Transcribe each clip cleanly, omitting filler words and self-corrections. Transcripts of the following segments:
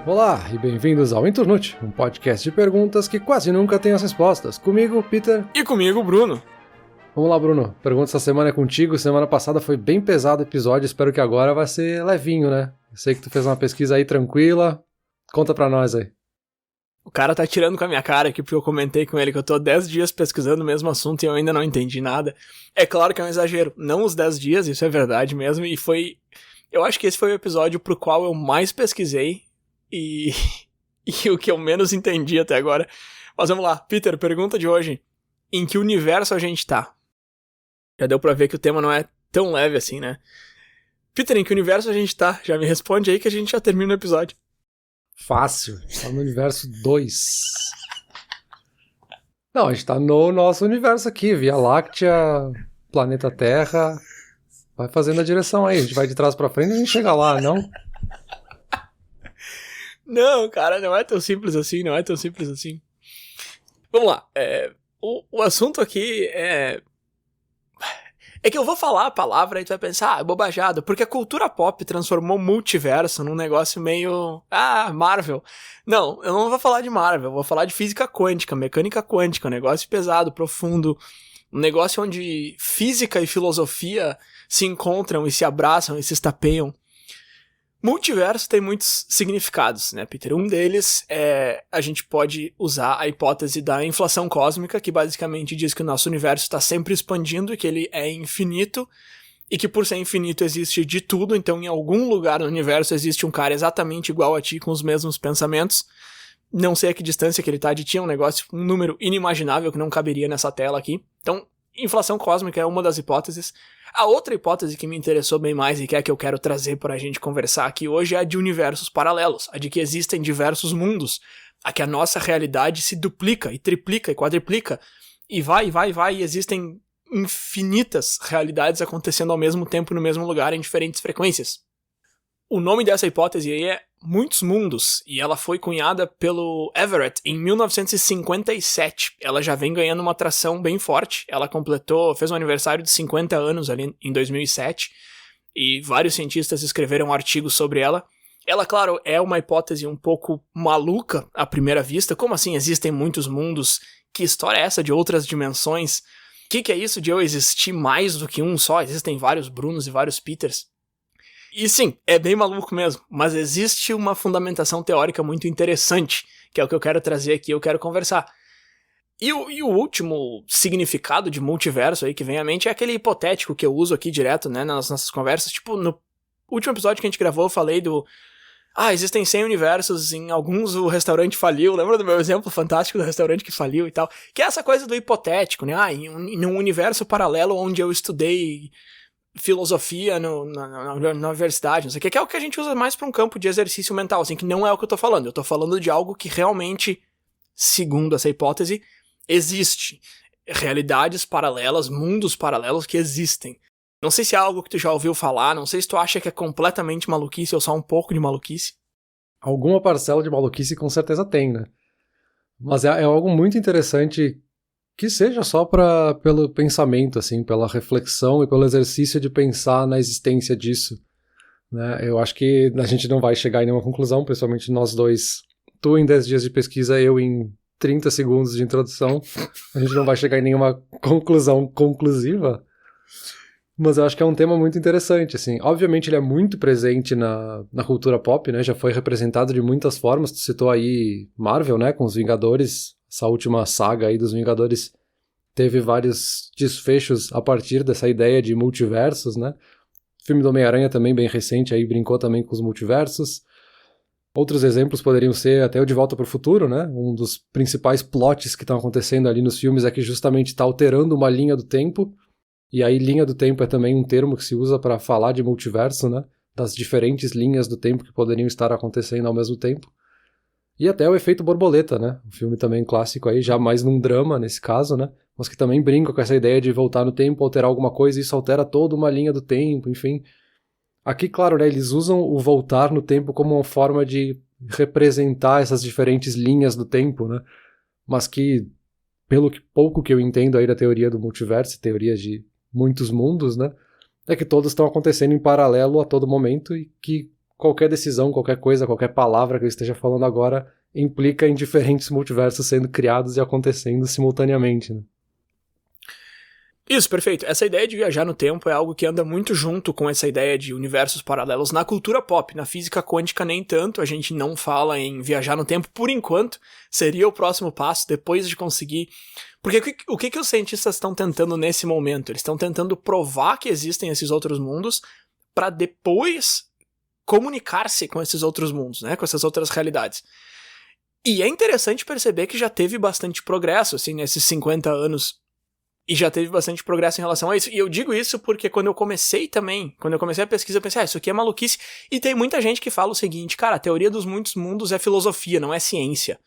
Olá e bem-vindos ao Internute, um podcast de perguntas que quase nunca tem as respostas. Comigo, Peter. E comigo, Bruno. Vamos lá, Bruno. Pergunta essa semana é contigo. Semana passada foi bem pesado o episódio, espero que agora vai ser levinho, né? Eu sei que tu fez uma pesquisa aí tranquila. Conta pra nós aí. O cara tá tirando com a minha cara aqui porque eu comentei com ele que eu tô 10 dias pesquisando o mesmo assunto e eu ainda não entendi nada. É claro que é um exagero. Não os 10 dias, isso é verdade mesmo. E foi... Eu acho que esse foi o episódio pro qual eu mais pesquisei e o que eu menos entendi até agora. Mas vamos lá. Peter, pergunta de hoje. Em que universo a gente tá? Já deu pra ver que o tema não é tão leve assim, né? Peter, em que universo a gente tá? Já me responde aí que a gente já termina o episódio. Fácil. Tá no universo 2. Não, a gente tá no nosso universo aqui. Via Láctea, planeta Terra. Vai fazendo a direção aí. A gente vai de trás pra frente e a gente chega lá, não? Não, cara, não é tão simples assim, não é tão simples assim. Vamos lá. O assunto aqui é... É que eu vou falar a palavra e tu vai pensar, bobajada, porque a cultura pop transformou o multiverso num negócio meio... Marvel. Não, eu não vou falar de Marvel, eu vou falar de física quântica, mecânica quântica, um negócio pesado, profundo, um negócio onde física e filosofia se encontram e se abraçam e se estapeiam. Multiverso tem muitos significados, né, Peter? Um deles é a gente pode usar a hipótese da inflação cósmica, que basicamente diz que o nosso universo está sempre expandindo e que ele é infinito, e que por ser infinito existe de tudo, então em algum lugar no universo existe um cara exatamente igual a ti, com os mesmos pensamentos. Não sei a que distância que ele tá de ti, é um negócio, um número inimaginável que não caberia nessa tela aqui. Então, inflação cósmica é uma das hipóteses. A outra hipótese que me interessou bem mais e que é a que eu quero trazer pra gente conversar aqui hoje é a de universos paralelos, a de que existem diversos mundos, a que a nossa realidade se duplica e triplica e quadriplica, e vai, e existem infinitas realidades acontecendo ao mesmo tempo no mesmo lugar em diferentes frequências. O nome dessa hipótese aí é Muitos Mundos, e ela foi cunhada pelo Everett em 1957. Ela já vem ganhando uma atração bem forte. Ela fez um aniversário de 50 anos ali em 2007, e vários cientistas escreveram artigos sobre ela. Ela, claro, é uma hipótese um pouco maluca à primeira vista. Como assim existem muitos mundos? Que história é essa de outras dimensões? O que é isso de eu existir mais do que um só? Existem vários Brunos e vários Peters. E sim, é bem maluco mesmo, mas existe uma fundamentação teórica muito interessante, que é o que eu quero trazer aqui, eu quero conversar. E o último significado de multiverso aí que vem à mente é aquele hipotético que eu uso aqui direto, né, nas nossas conversas. Tipo, no último episódio que a gente gravou, eu falei existem 100 universos, em alguns o restaurante faliu, lembra do meu exemplo fantástico do restaurante que faliu e tal? Que é essa coisa do hipotético, né, em um universo paralelo onde eu estudei filosofia na universidade, não sei o que é o que a gente usa mais para um campo de exercício mental, assim, que não é o que eu tô falando. Eu tô falando de algo que realmente, segundo essa hipótese, existe. Realidades paralelas, mundos paralelos que existem. Não sei se é algo que tu já ouviu falar, não sei se tu acha que é completamente maluquice ou só um pouco de maluquice. Alguma parcela de maluquice com certeza tem, né? Mas é algo muito interessante que seja só pelo pensamento, assim, pela reflexão e pelo exercício de pensar na existência disso, né? Eu acho que a gente não vai chegar em nenhuma conclusão, principalmente nós dois. Tu em 10 dias de pesquisa, eu em 30 segundos de introdução. A gente não vai chegar em nenhuma conclusão conclusiva. Mas eu acho que é um tema muito interessante, assim. Obviamente ele é muito presente na cultura pop, né? Já foi representado de muitas formas. Tu citou aí Marvel, né? Com os Vingadores. Essa última saga aí dos Vingadores teve vários desfechos a partir dessa ideia de multiversos, né? O filme do Homem-Aranha também, bem recente, aí brincou também com os multiversos. Outros exemplos poderiam ser até o De Volta para o Futuro, né? Um dos principais plots que estão acontecendo ali nos filmes é que justamente está alterando uma linha do tempo, e aí linha do tempo é também um termo que se usa para falar de multiverso, né? Das diferentes linhas do tempo que poderiam estar acontecendo ao mesmo tempo. E até o efeito borboleta, né? Um filme também clássico aí, já mais num drama nesse caso, né? Mas que também brinca com essa ideia de voltar no tempo, alterar alguma coisa, e isso altera toda uma linha do tempo, enfim. Aqui, claro, né, eles usam o voltar no tempo como uma forma de representar essas diferentes linhas do tempo, né? Mas que, pelo pouco que eu entendo aí da teoria do multiverso, teoria de muitos mundos, né? É que todos estão acontecendo em paralelo a todo momento e que qualquer decisão, qualquer coisa, qualquer palavra que eu esteja falando agora implica em diferentes multiversos sendo criados e acontecendo simultaneamente, né? Isso, perfeito. Essa ideia de viajar no tempo é algo que anda muito junto com essa ideia de universos paralelos na cultura pop. Na física quântica nem tanto, a gente não fala em viajar no tempo por enquanto, seria o próximo passo depois de conseguir... Porque o que os cientistas estão tentando nesse momento? Eles estão tentando provar que existem esses outros mundos para depois comunicar-se com esses outros mundos, né? Com essas outras realidades. E é interessante perceber que já teve bastante progresso, assim, nesses 50 anos. E já teve bastante progresso em relação a isso. E eu digo isso porque quando eu comecei a pesquisa, eu pensei, isso aqui é maluquice. E tem muita gente que fala o seguinte, cara, a teoria dos muitos mundos é filosofia, não é ciência.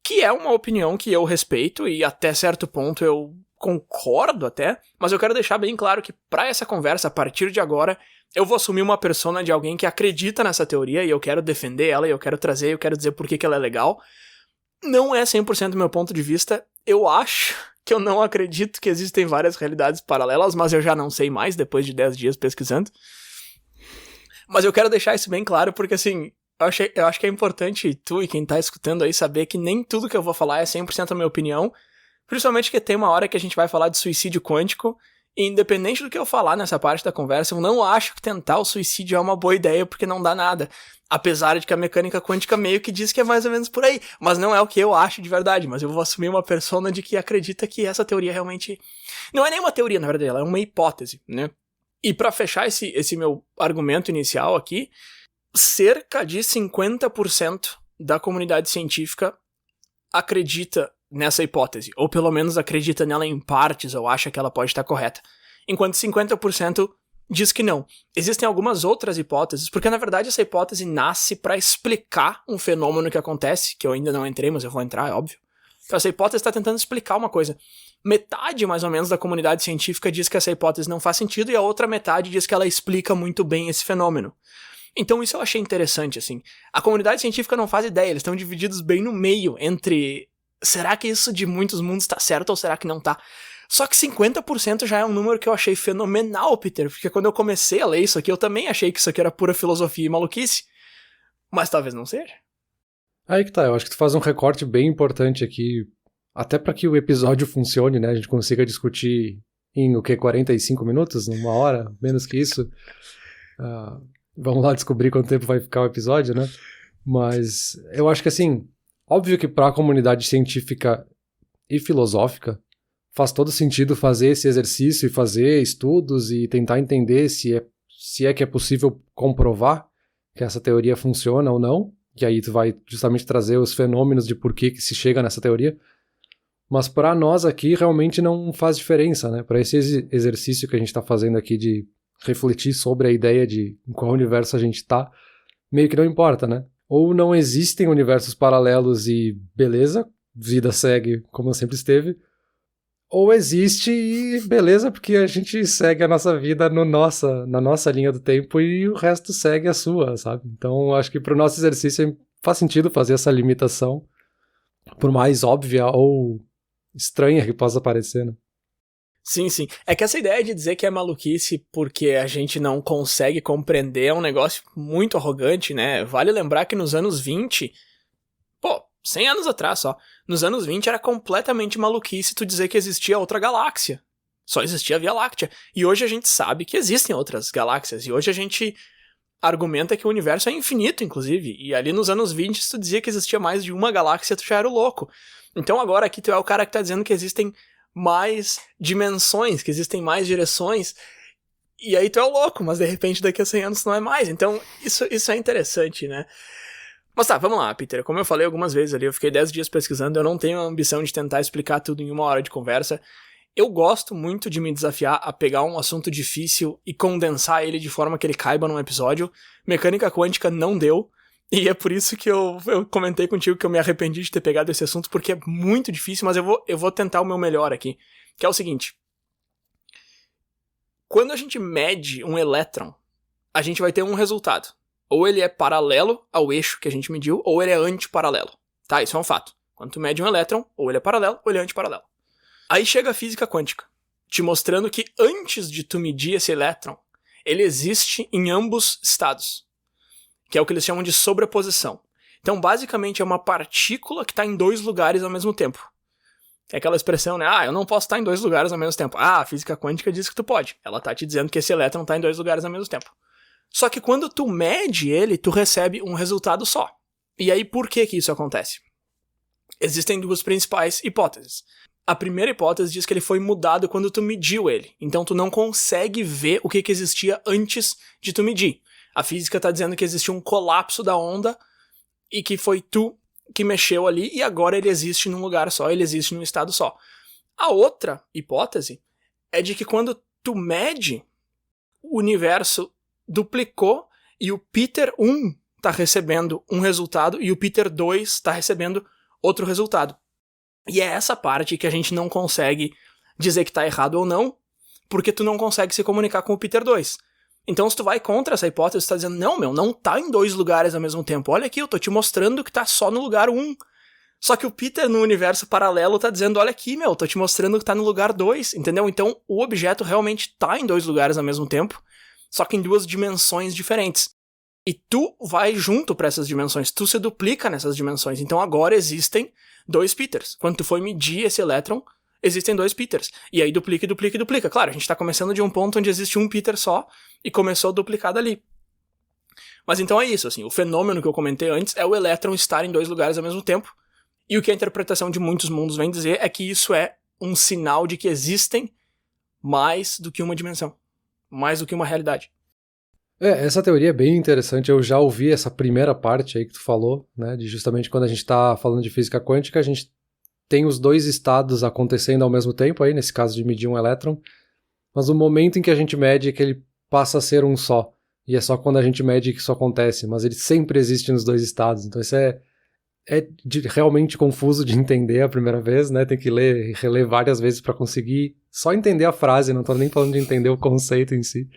Que é uma opinião que eu respeito e até certo ponto eu concordo até, mas eu quero deixar bem claro que pra essa conversa, a partir de agora, eu vou assumir uma persona de alguém que acredita nessa teoria e eu quero defender ela e eu quero trazer, eu quero dizer por que ela é legal. Não é 100% do meu ponto de vista, eu acho que eu não acredito que existem várias realidades paralelas, mas eu já não sei mais depois de 10 dias pesquisando. Mas eu quero deixar isso bem claro porque, assim, eu acho que é importante tu e quem tá escutando aí saber que nem tudo que eu vou falar é 100% a minha opinião, principalmente que tem uma hora que a gente vai falar de suicídio quântico, e independente do que eu falar nessa parte da conversa, eu não acho que tentar o suicídio é uma boa ideia porque não dá nada. Apesar de que a mecânica quântica meio que diz que é mais ou menos por aí. Mas não é o que eu acho de verdade. Mas eu vou assumir uma persona de que acredita que essa teoria realmente... Não é nem uma teoria, na verdade. Ela é uma hipótese, né? E pra fechar esse meu argumento inicial aqui, cerca de 50% da comunidade científica acredita nessa hipótese. Ou pelo menos acredita nela em partes, ou acha que ela pode estar correta. Enquanto 50% diz que não. Existem algumas outras hipóteses, porque na verdade essa hipótese nasce para explicar um fenômeno que acontece, que eu ainda não entrei, mas eu vou entrar, é óbvio. Então essa hipótese está tentando explicar uma coisa. Metade, mais ou menos, da comunidade científica diz que essa hipótese não faz sentido, e a outra metade diz que ela explica muito bem esse fenômeno. Então isso eu achei interessante, assim. A comunidade científica não faz ideia, eles estão divididos bem no meio, entre... Será que isso de muitos mundos tá certo ou será que não tá? Só que 50% já é um número que eu achei fenomenal, Peter, porque quando eu comecei a ler isso aqui, eu também achei que isso aqui era pura filosofia e maluquice, mas talvez não seja. Aí que tá, eu acho que tu faz um recorte bem importante aqui, até para que o episódio funcione, né, a gente consiga discutir em, 45 minutos? Uma hora? Menos que isso? Vamos lá descobrir quanto tempo vai ficar o episódio, né? Mas eu acho que, assim, óbvio que para a comunidade científica e filosófica, faz todo sentido fazer esse exercício e fazer estudos e tentar entender se é que é possível comprovar que essa teoria funciona ou não, que aí tu vai justamente trazer os fenômenos de por que se chega nessa teoria. Mas para nós aqui realmente não faz diferença, né? Para esse exercício que a gente está fazendo aqui de refletir sobre a ideia de em qual universo a gente está, meio que não importa, né? Ou não existem universos paralelos e beleza, vida segue como sempre esteve, ou existe e beleza, porque a gente segue a nossa vida na nossa linha do tempo e o resto segue a sua, sabe? Então acho que para o nosso exercício faz sentido fazer essa limitação, por mais óbvia ou estranha que possa parecer, né? Sim, sim. É que essa ideia de dizer que é maluquice porque a gente não consegue compreender é um negócio muito arrogante, né? Vale lembrar que nos anos 20... 100 anos atrás só. Nos anos 20 era completamente maluquice tu dizer que existia outra galáxia. Só existia a Via Láctea. E hoje a gente sabe que existem outras galáxias. E hoje a gente argumenta que o universo é infinito, inclusive. E ali nos anos 20, se tu dizia que existia mais de uma galáxia, tu já era o louco. Então agora aqui tu é o cara que tá dizendo que existem mais dimensões, que existem mais direções. E aí tu é o louco, mas de repente daqui a 100 anos não é mais. Então isso é interessante, né? Mas tá, vamos lá, Peter. Como eu falei algumas vezes ali, eu fiquei 10 dias pesquisando, eu não tenho a ambição de tentar explicar tudo em 1 hora de conversa. Eu gosto muito de me desafiar a pegar um assunto difícil e condensar ele de forma que ele caiba num episódio. Mecânica quântica não deu, e é por isso que eu comentei contigo que eu me arrependi de ter pegado esse assunto, porque é muito difícil, mas eu vou tentar o meu melhor aqui. Que é o seguinte. Quando a gente mede um elétron, a gente vai ter um resultado. Ou ele é paralelo ao eixo que a gente mediu, ou ele é antiparalelo. Tá, isso é um fato. Quando tu mede um elétron, ou ele é paralelo, ou ele é antiparalelo. Aí chega a física quântica, te mostrando que antes de tu medir esse elétron, ele existe em ambos estados. que é o que eles chamam de sobreposição. Então, basicamente, é uma partícula que está em 2 lugares ao mesmo tempo. É aquela expressão, né? Eu não posso estar em 2 lugares ao mesmo tempo. A física quântica diz que tu pode. Ela tá te dizendo que esse elétron está em 2 lugares ao mesmo tempo. Só que quando tu mede ele, tu recebe um resultado só. E aí, por que isso acontece? Existem 2 principais hipóteses. A primeira hipótese diz que ele foi mudado quando tu mediu ele. Então, tu não consegue ver o que existia antes de tu medir. A física está dizendo que existiu um colapso da onda e que foi tu que mexeu ali e agora ele existe num lugar só, ele existe num estado só. A outra hipótese é de que quando tu mede, o universo duplicou e o Peter 1 está recebendo um resultado e o Peter 2 está recebendo outro resultado. E é essa parte que a gente não consegue dizer que está errado ou não, porque tu não consegue se comunicar com o Peter 2. Então, se tu vai contra essa hipótese, tu tá dizendo, não tá em 2 lugares ao mesmo tempo. Olha aqui, eu tô te mostrando que tá só no lugar 1. Só que o Peter, no universo paralelo, tá dizendo, olha aqui, tô te mostrando que tá no lugar 2, entendeu? Então, o objeto realmente tá em 2 lugares ao mesmo tempo, só que em 2 dimensões diferentes. E tu vai junto pra essas dimensões, tu se duplica nessas dimensões. Então, agora existem 2 Peters. Quando tu foi medir esse elétron, existem 2 Peters. E aí duplica e duplica e duplica. Claro, a gente tá começando de um ponto onde existe um Peter só e começou a duplicar dali. Mas então é isso, assim, o fenômeno que eu comentei antes é o elétron estar em 2 lugares ao mesmo tempo. E o que a interpretação de muitos mundos vem dizer é que isso é um sinal de que existem mais do que uma dimensão. Mais do que uma realidade. Essa teoria é bem interessante. Eu já ouvi essa primeira parte aí que tu falou, né, de justamente quando a gente tá falando de física quântica, a gente tem os 2 estados acontecendo ao mesmo tempo, aí, nesse caso de medir um elétron, mas o momento em que a gente mede é que ele passa a ser um só, e é só quando a gente mede que isso acontece, mas ele sempre existe nos 2 estados, então isso é realmente confuso de entender a primeira vez, né, tem que ler e reler várias vezes para conseguir só entender a frase, não tô nem falando de entender o conceito em si,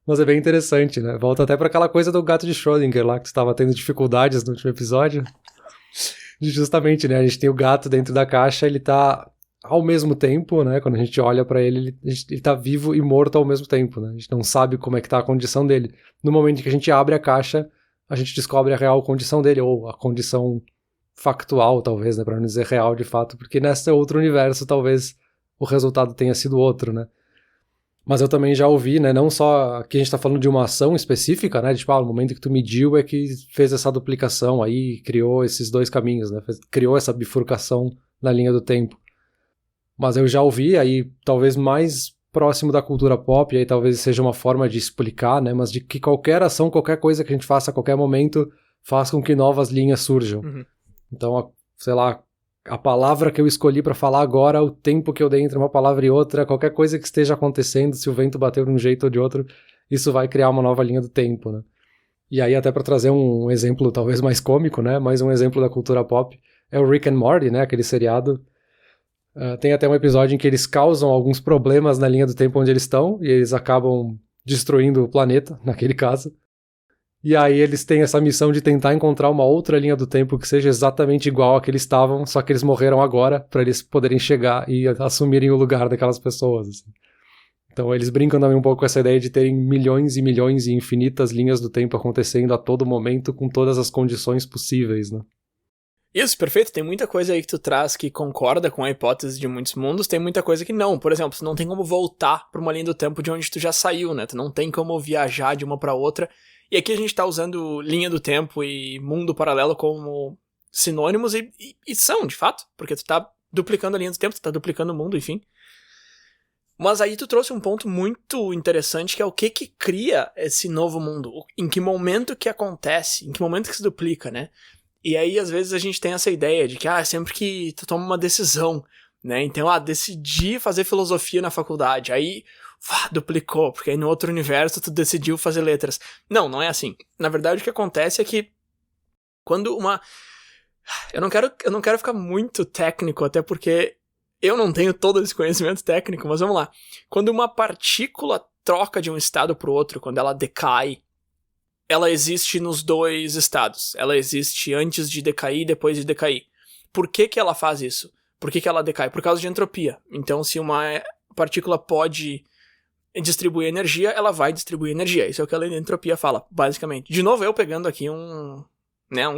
mas é bem interessante, né, volta até para aquela coisa do gato de Schrödinger lá, que tu estava tendo dificuldades no último episódio. Justamente, né, a gente tem o gato dentro da caixa, ele tá ao mesmo tempo, né, quando a gente olha pra ele, ele tá vivo e morto ao mesmo tempo, né, a gente não sabe como é que tá a condição dele. No momento que a gente abre a caixa, a gente descobre a real condição dele, ou a condição factual, talvez, né, pra não dizer real de fato, porque nesse outro universo, talvez, o resultado tenha sido outro, né. Mas eu também já ouvi, né, não só aqui a gente tá falando de uma ação específica, né, de, tipo, no momento que tu mediu é que fez essa duplicação aí, criou esses 2 caminhos, né, criou essa bifurcação na linha do tempo. Mas eu já ouvi, aí talvez mais próximo da cultura pop, aí talvez seja uma forma de explicar, né, mas de que qualquer ação, qualquer coisa que a gente faça a qualquer momento, faz com que novas linhas surjam. Uhum. Então, sei lá, a palavra que eu escolhi para falar agora, o tempo que eu dei entre uma palavra e outra, qualquer coisa que esteja acontecendo, se o vento bateu de um jeito ou de outro, isso vai criar uma nova linha do tempo, né? E aí, até para trazer um exemplo talvez mais cômico, né? Mais um exemplo da cultura pop, é o Rick and Morty, né? Aquele seriado. Tem até um episódio em que eles causam alguns problemas na linha do tempo onde eles estão, e eles acabam destruindo o planeta, naquele caso. E aí eles têm essa missão de tentar encontrar uma outra linha do tempo que seja exatamente igual à que eles estavam, só que eles morreram agora, para eles poderem chegar e assumirem o lugar daquelas pessoas, assim. Então eles brincam também um pouco com essa ideia de terem milhões e milhões e infinitas linhas do tempo acontecendo a todo momento, com todas as condições possíveis, né? Isso, perfeito. Tem muita coisa aí que tu traz que concorda com a hipótese de muitos mundos, tem muita coisa que não. Por exemplo, tu não tem como voltar pra uma linha do tempo de onde tu já saiu, né? Tu não tem como viajar de uma pra outra. E aqui a gente tá usando linha do tempo e mundo paralelo como sinônimos e são, de fato, porque tu tá duplicando a linha do tempo, tu tá duplicando o mundo, enfim. Mas aí tu trouxe um ponto muito interessante, que é o que cria esse novo mundo, em que momento que acontece, em que momento que se duplica, né? E aí, às vezes, a gente tem essa ideia de que, sempre que tu toma uma decisão, né? Então, decidi fazer filosofia na faculdade, aí duplicou, porque aí no outro universo tu decidiu fazer letras. Não é assim. Na verdade, o que acontece é que quando uma... Eu não quero ficar muito técnico, até porque eu não tenho todo esse conhecimento técnico, mas vamos lá. Quando uma partícula troca de um estado para o outro, quando ela decai, ela existe nos 2 estados. Ela existe antes de decair e depois de decair. Por que ela faz isso? Por que ela decai? Por causa de entropia. Então, se uma partícula pode distribuir energia, ela vai distribuir energia. Isso é o que a lei da entropia fala, basicamente. De novo, eu pegando aqui um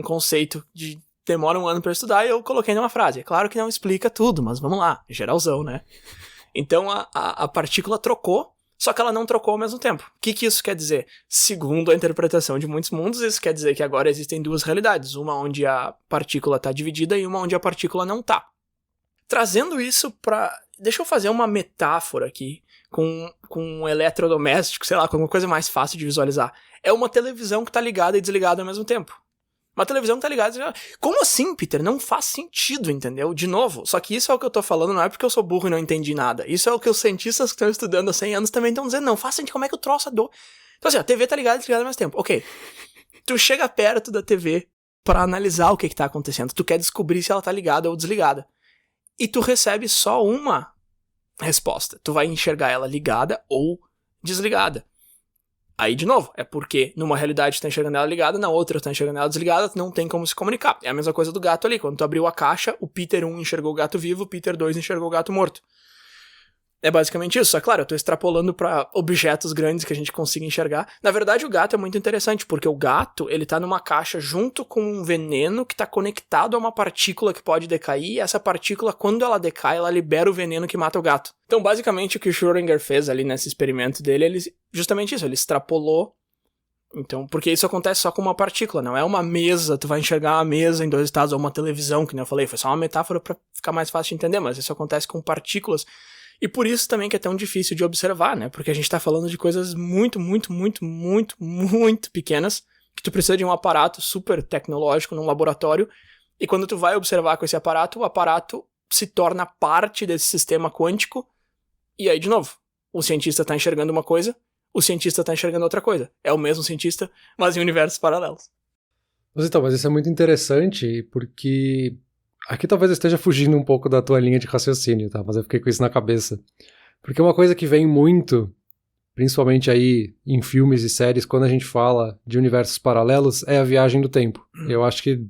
conceito de demora um ano pra estudar e eu coloquei numa frase. É claro que não explica tudo, mas vamos lá, geralzão, né? Então a partícula trocou, só que ela não trocou ao mesmo tempo. O que isso quer dizer? Segundo a interpretação de muitos mundos, isso quer dizer que agora existem duas realidades. Uma onde a partícula está dividida e uma onde a partícula não está. Trazendo isso pra... Deixa eu fazer uma metáfora aqui com um eletrodoméstico, sei lá, com alguma coisa mais fácil de visualizar. É uma televisão que está ligada e desligada ao mesmo tempo. Uma televisão que tá ligada e desligada. Como assim, Peter? Não faz sentido, entendeu? De novo, só que isso é o que eu tô falando, não é porque eu sou burro e não entendi nada. Isso é o que os cientistas que estão estudando há 100 anos também estão dizendo. Não faz sentido, como é que o troço é do... Então assim, a TV tá ligada e desligada ao mesmo tempo. Ok. Tu chega perto da TV pra analisar o que tá acontecendo. Tu quer descobrir se ela tá ligada ou desligada. E tu recebe só uma resposta. Tu vai enxergar ela ligada ou desligada. Aí, de novo, é porque numa realidade tu tá enxergando ela ligada, na outra tu tá enxergando ela desligada, tu não tem como se comunicar. É a mesma coisa do gato ali. Quando tu abriu a caixa, o Peter 1 enxergou o gato vivo, o Peter 2 enxergou o gato morto. É basicamente isso. Só claro, eu tô extrapolando pra objetos grandes que a gente consiga enxergar. Na verdade, o gato é muito interessante, porque o gato, ele tá numa caixa junto com um veneno que tá conectado a uma partícula que pode decair, e essa partícula, quando ela decai, ela libera o veneno que mata o gato. Então, basicamente, o que o Schrödinger fez ali nesse experimento dele, ele justamente isso, ele extrapolou. Então, porque isso acontece só com uma partícula, não é uma mesa, tu vai enxergar uma mesa em dois estados, ou uma televisão, que nem eu falei, foi só uma metáfora pra ficar mais fácil de entender, mas isso acontece com partículas. E por isso também que é tão difícil de observar, né? Porque a gente tá falando de coisas muito, muito, muito, muito, muito pequenas, que tu precisa de um aparato super tecnológico num laboratório, e quando tu vai observar com esse aparato, o aparato se torna parte desse sistema quântico, e aí, de novo, o cientista tá enxergando uma coisa, o cientista tá enxergando outra coisa. É o mesmo cientista, mas em universos paralelos. Mas isso é muito interessante, porque... Aqui talvez eu esteja fugindo um pouco da tua linha de raciocínio, tá? Mas eu fiquei com isso na cabeça. Porque uma coisa que vem muito, principalmente aí em filmes e séries, quando a gente fala de universos paralelos, é a viagem do tempo. Eu acho que,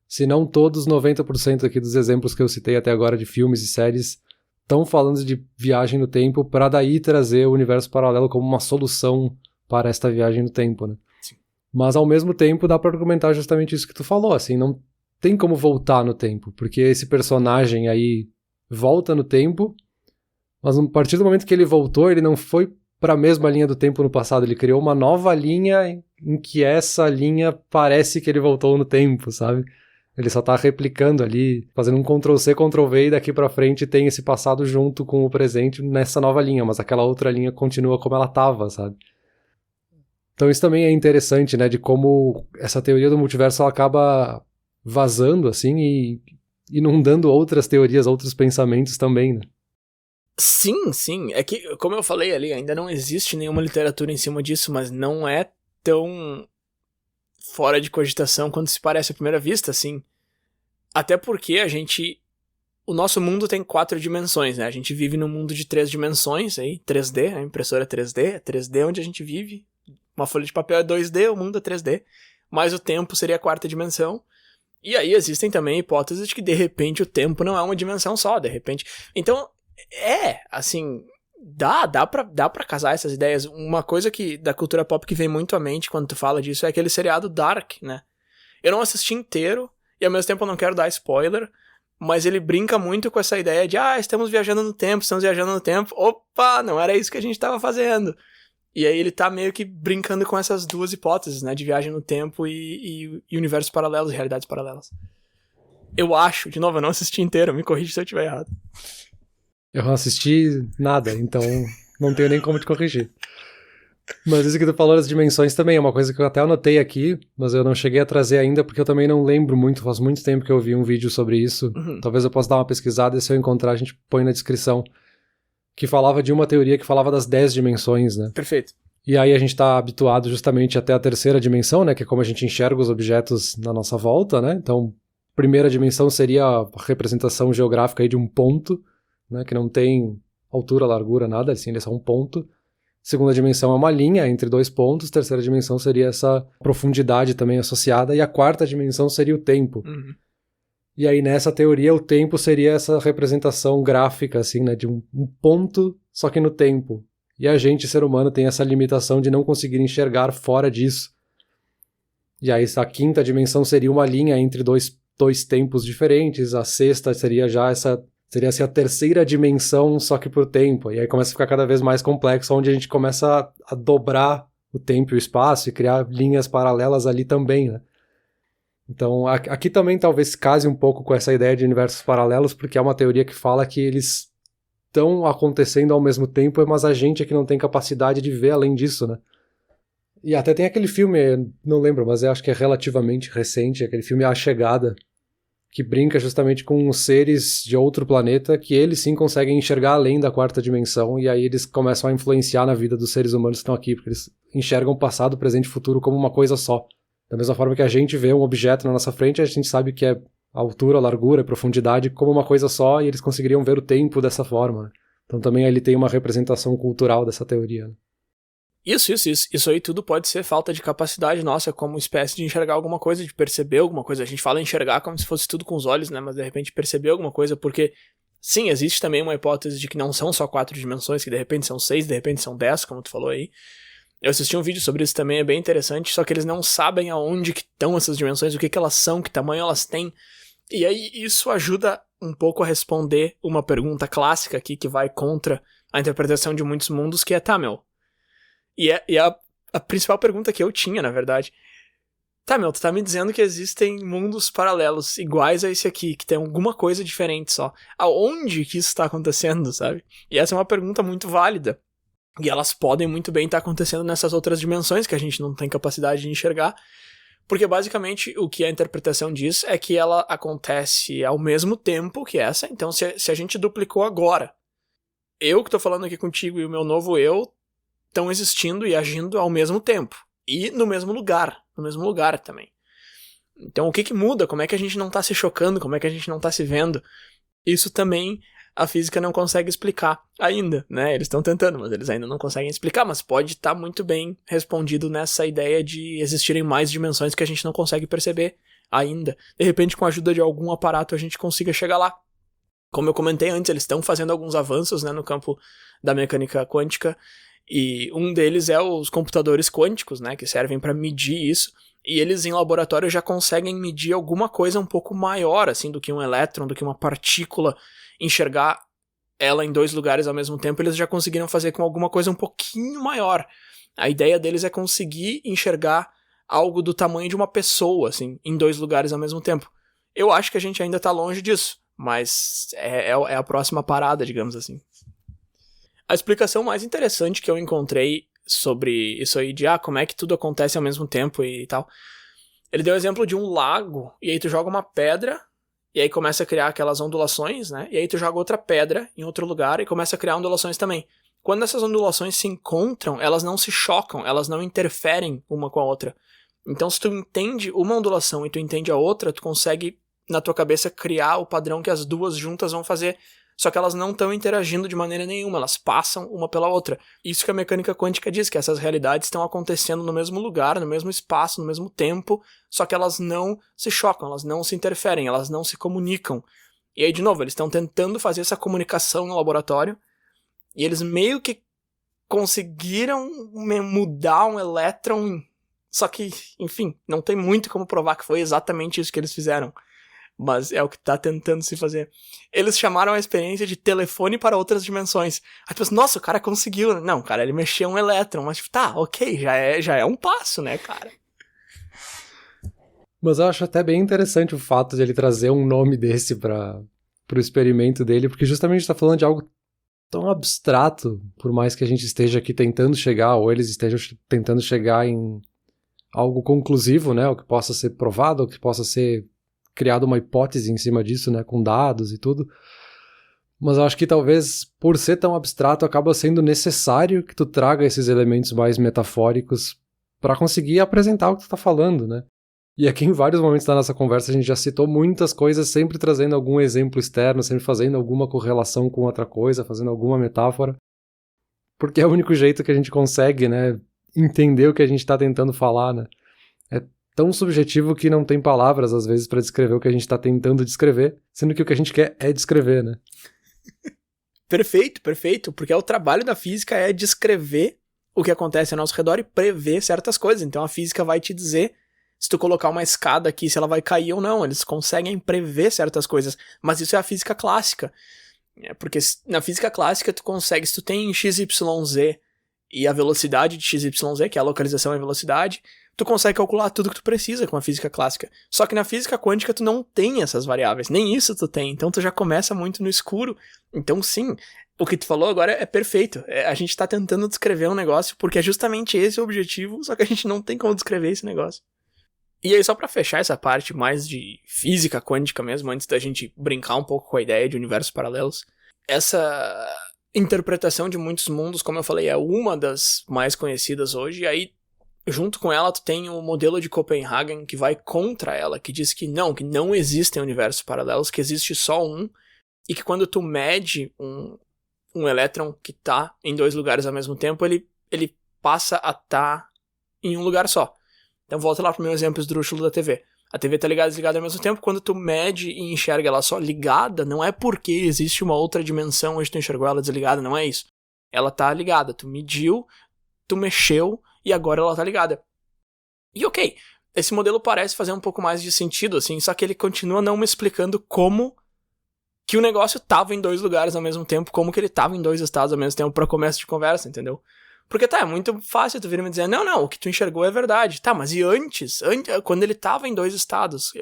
se não todos, 90% aqui dos exemplos que eu citei até agora de filmes e séries estão falando de viagem no tempo para daí trazer o universo paralelo como uma solução para esta viagem no tempo, né? Sim. Mas ao mesmo tempo dá para argumentar justamente isso que tu falou, assim, não tem como voltar no tempo, porque esse personagem aí volta no tempo, mas a partir do momento que ele voltou, ele não foi para a mesma linha do tempo no passado, ele criou uma nova linha em que essa linha parece que ele voltou no tempo, sabe? Ele só tá replicando ali, fazendo um Ctrl+C, Ctrl+V, e daqui pra frente tem esse passado junto com o presente nessa nova linha, mas aquela outra linha continua como ela tava, sabe? Então isso também é interessante, né, de como essa teoria do multiverso ela acaba vazando, assim, e inundando outras teorias, outros pensamentos também, né? Sim, sim. É que, como eu falei ali, ainda não existe nenhuma literatura em cima disso, mas não é tão fora de cogitação quanto se parece à primeira vista, assim. Até porque o nosso mundo tem 4 dimensões, né? A gente vive num mundo de 3 dimensões, aí, 3D, a impressora é 3D, é 3D onde a gente vive. Uma folha de papel é 2D, o mundo é 3D. Mas o tempo seria a 4ª dimensão. E aí existem também hipóteses de que, de repente, o tempo não é uma dimensão só, de repente. Então, assim, dá pra casar essas ideias. Uma coisa que da cultura pop que vem muito à mente quando tu fala disso é aquele seriado Dark, né? Eu não assisti inteiro, e ao mesmo tempo eu não quero dar spoiler, mas ele brinca muito com essa ideia de, estamos viajando no tempo. Opa, não era isso que a gente tava fazendo. E aí ele tá meio que brincando com essas duas hipóteses, né? De viagem no tempo e universos paralelos, realidades paralelas. Eu acho, de novo, eu não assisti inteiro, me corrige se eu estiver errado. Eu não assisti nada, então não tenho nem como te corrigir. Mas isso que tu falou das dimensões também é uma coisa que eu até anotei aqui, mas eu não cheguei a trazer ainda porque eu também não lembro muito, faz muito tempo que eu vi um vídeo sobre isso. Talvez eu possa dar uma pesquisada e se eu encontrar a gente põe na descrição. Que falava de uma teoria que falava das 10 dimensões, né? Perfeito. E aí a gente tá habituado justamente até a 3ª dimensão, né? Que é como a gente enxerga os objetos na nossa volta, né? Então, primeira dimensão seria a representação geográfica aí de um ponto, né? Que não tem altura, largura, nada, assim, ele é só um ponto. Segunda dimensão é uma linha entre 2 pontos. Terceira dimensão seria essa profundidade também associada. E a 4ª dimensão seria o tempo. E aí, nessa teoria, o tempo seria essa representação gráfica, assim, né? De um ponto, só que no tempo. e a gente, ser humano, tem essa limitação de não conseguir enxergar fora disso. E aí a quinta dimensão seria uma linha entre dois tempos diferentes, a sexta seria seria assim a terceira dimensão, só que por tempo, e aí começa a ficar cada vez mais complexo, onde a gente começa a dobrar o tempo e o espaço e criar linhas paralelas ali também, né? Então, aqui também talvez case um pouco com essa ideia de universos paralelos, porque é uma teoria que fala que eles estão acontecendo ao mesmo tempo, mas a gente é que não tem capacidade de ver além disso, né? E até tem aquele filme, não lembro, mas eu acho que é relativamente recente, aquele filme A Chegada, que brinca justamente com seres de outro planeta que eles sim conseguem enxergar além da quarta dimensão, e aí eles começam a influenciar na vida dos seres humanos que estão aqui, porque eles enxergam o passado, presente e futuro como uma coisa só. Da mesma forma que a gente vê um objeto na nossa frente, a gente sabe que é a altura, a largura, a profundidade como uma coisa só, e eles conseguiriam ver o tempo dessa forma, né? Então também ali tem uma representação cultural dessa teoria, né? Isso aí tudo pode ser falta de capacidade nossa como espécie de enxergar alguma coisa, de perceber alguma coisa. A gente fala enxergar como se fosse tudo com os olhos, né? Mas de repente perceber alguma coisa, porque sim, existe também uma hipótese de que não são só 4 dimensões, que de repente são 6, de repente são 10, como tu falou aí. Eu assisti um vídeo sobre isso também, é bem interessante, só que eles não sabem aonde que estão essas dimensões, o que elas são, que tamanho elas têm. E aí isso ajuda um pouco a responder uma pergunta clássica aqui que vai contra a interpretação de muitos mundos, que é, tá, meu... E a principal pergunta que eu tinha, na verdade, tá, meu, tu tá me dizendo que existem mundos paralelos iguais a esse aqui, que tem alguma coisa diferente só. Aonde que isso tá acontecendo, sabe? E essa é uma pergunta muito válida. E elas podem muito bem estar acontecendo nessas outras dimensões que a gente não tem capacidade de enxergar, porque basicamente o que a interpretação diz é que ela acontece ao mesmo tempo que essa. Então se a gente duplicou agora, eu que tô falando aqui contigo e o meu novo eu estão existindo e agindo ao mesmo tempo. E no mesmo lugar também. Então o que muda? Como é que a gente não tá se chocando? Como é que a gente não tá se vendo? Isso também a física não consegue explicar ainda, né? Eles estão tentando, mas eles ainda não conseguem explicar, mas pode estar muito bem respondido nessa ideia de existirem mais dimensões que a gente não consegue perceber ainda. De repente, com a ajuda de algum aparato, a gente consiga chegar lá. Como eu comentei antes, eles estão fazendo alguns avanços, né, no campo da mecânica quântica, e um deles é os computadores quânticos, né, que servem para medir isso, e eles em laboratório já conseguem medir alguma coisa um pouco maior, assim, do que um elétron, do que uma partícula, enxergar ela em 2 lugares ao mesmo tempo, eles já conseguiram fazer com alguma coisa um pouquinho maior. A ideia deles é conseguir enxergar algo do tamanho de uma pessoa, assim, em 2 lugares ao mesmo tempo. Eu acho que a gente ainda tá longe disso, mas é a próxima parada, digamos assim. A explicação mais interessante que eu encontrei sobre isso aí de, como é que tudo acontece ao mesmo tempo e tal, ele deu o exemplo de um lago, e aí tu joga uma pedra, e aí começa a criar aquelas ondulações, né, e aí tu joga outra pedra em outro lugar, e começa a criar ondulações também. Quando essas ondulações se encontram, elas não se chocam, elas não interferem uma com a outra. Então se tu entende uma ondulação e tu entende a outra, tu consegue, na tua cabeça, criar o padrão que as duas juntas vão fazer. Só que elas não estão interagindo de maneira nenhuma, elas passam uma pela outra. Isso que a mecânica quântica diz, que essas realidades estão acontecendo no mesmo lugar, no mesmo espaço, no mesmo tempo, só que elas não se chocam, elas não se interferem, elas não se comunicam. E aí, de novo, eles estão tentando fazer essa comunicação no laboratório, e eles meio que conseguiram mudar um elétron, só que, enfim, não tem muito como provar que foi exatamente isso que eles fizeram. Mas é o que tá tentando se fazer. Eles chamaram a experiência de telefone para outras dimensões. Aí tu pensa, nossa, o cara conseguiu. Não, cara, ele mexeu um elétron. Mas tipo, tá, ok, já é um passo, né, cara? Mas eu acho até bem interessante o fato de ele trazer um nome desse pro experimento dele, porque justamente tá falando de algo tão abstrato, por mais que a gente esteja aqui tentando chegar, ou eles estejam tentando chegar em algo conclusivo, né, o que possa ser provado, o que possa ser criado uma hipótese em cima disso, né, com dados e tudo. Mas eu acho que talvez, por ser tão abstrato, acaba sendo necessário que tu traga esses elementos mais metafóricos para conseguir apresentar o que tu tá falando, né? E aqui em vários momentos da nossa conversa a gente já citou muitas coisas, sempre trazendo algum exemplo externo, sempre fazendo alguma correlação com outra coisa, fazendo alguma metáfora, porque é o único jeito que a gente consegue, né, entender o que a gente tá tentando falar, né? É tão subjetivo que não tem palavras, às vezes, para descrever o que a gente tá tentando descrever, sendo que o que a gente quer é descrever, né? Perfeito, perfeito, porque o trabalho da física é descrever o que acontece ao nosso redor e prever certas coisas. Então a física vai te dizer se tu colocar uma escada aqui, se ela vai cair ou não. Eles conseguem prever certas coisas, mas isso é a física clássica. Porque na física clássica tu consegue, se tu tem XYZ e a velocidade de XYZ, que é a localização e a velocidade, tu consegue calcular tudo que tu precisa com a física clássica. Só que na física quântica tu não tem essas variáveis, nem isso tu tem, então tu já começa muito no escuro. Então sim, o que tu falou agora é perfeito. A gente tá tentando descrever um negócio porque é justamente esse o objetivo, só que a gente não tem como descrever esse negócio. E aí, só pra fechar essa parte mais de física quântica mesmo, antes da gente brincar um pouco com a ideia de universos paralelos, essa interpretação de muitos mundos, como eu falei, é uma das mais conhecidas hoje, e aí, junto com ela, tu tem o modelo de Copenhagen que vai contra ela, que diz que não existem universos paralelos, que existe só um, e que quando tu mede um elétron que tá em dois lugares ao mesmo tempo, ele passa a estar em um lugar só. Então volta lá pro meu exemplo esdrúxulo da TV. A TV tá ligada e desligada ao mesmo tempo. Quando tu mede e enxerga ela só ligada, não é porque existe uma outra dimensão onde tu enxergou ela desligada, não é isso. Ela tá ligada. Tu mediu, tu mexeu e agora ela tá ligada. E ok, esse modelo parece fazer um pouco mais de sentido, assim, só que ele continua não me explicando como que o negócio tava em dois lugares ao mesmo tempo, como que ele tava em dois estados ao mesmo tempo pra começo de conversa, entendeu? Porque é muito fácil tu vir me dizer, não, o que tu enxergou é verdade. Tá, mas e antes quando ele tava em dois estados?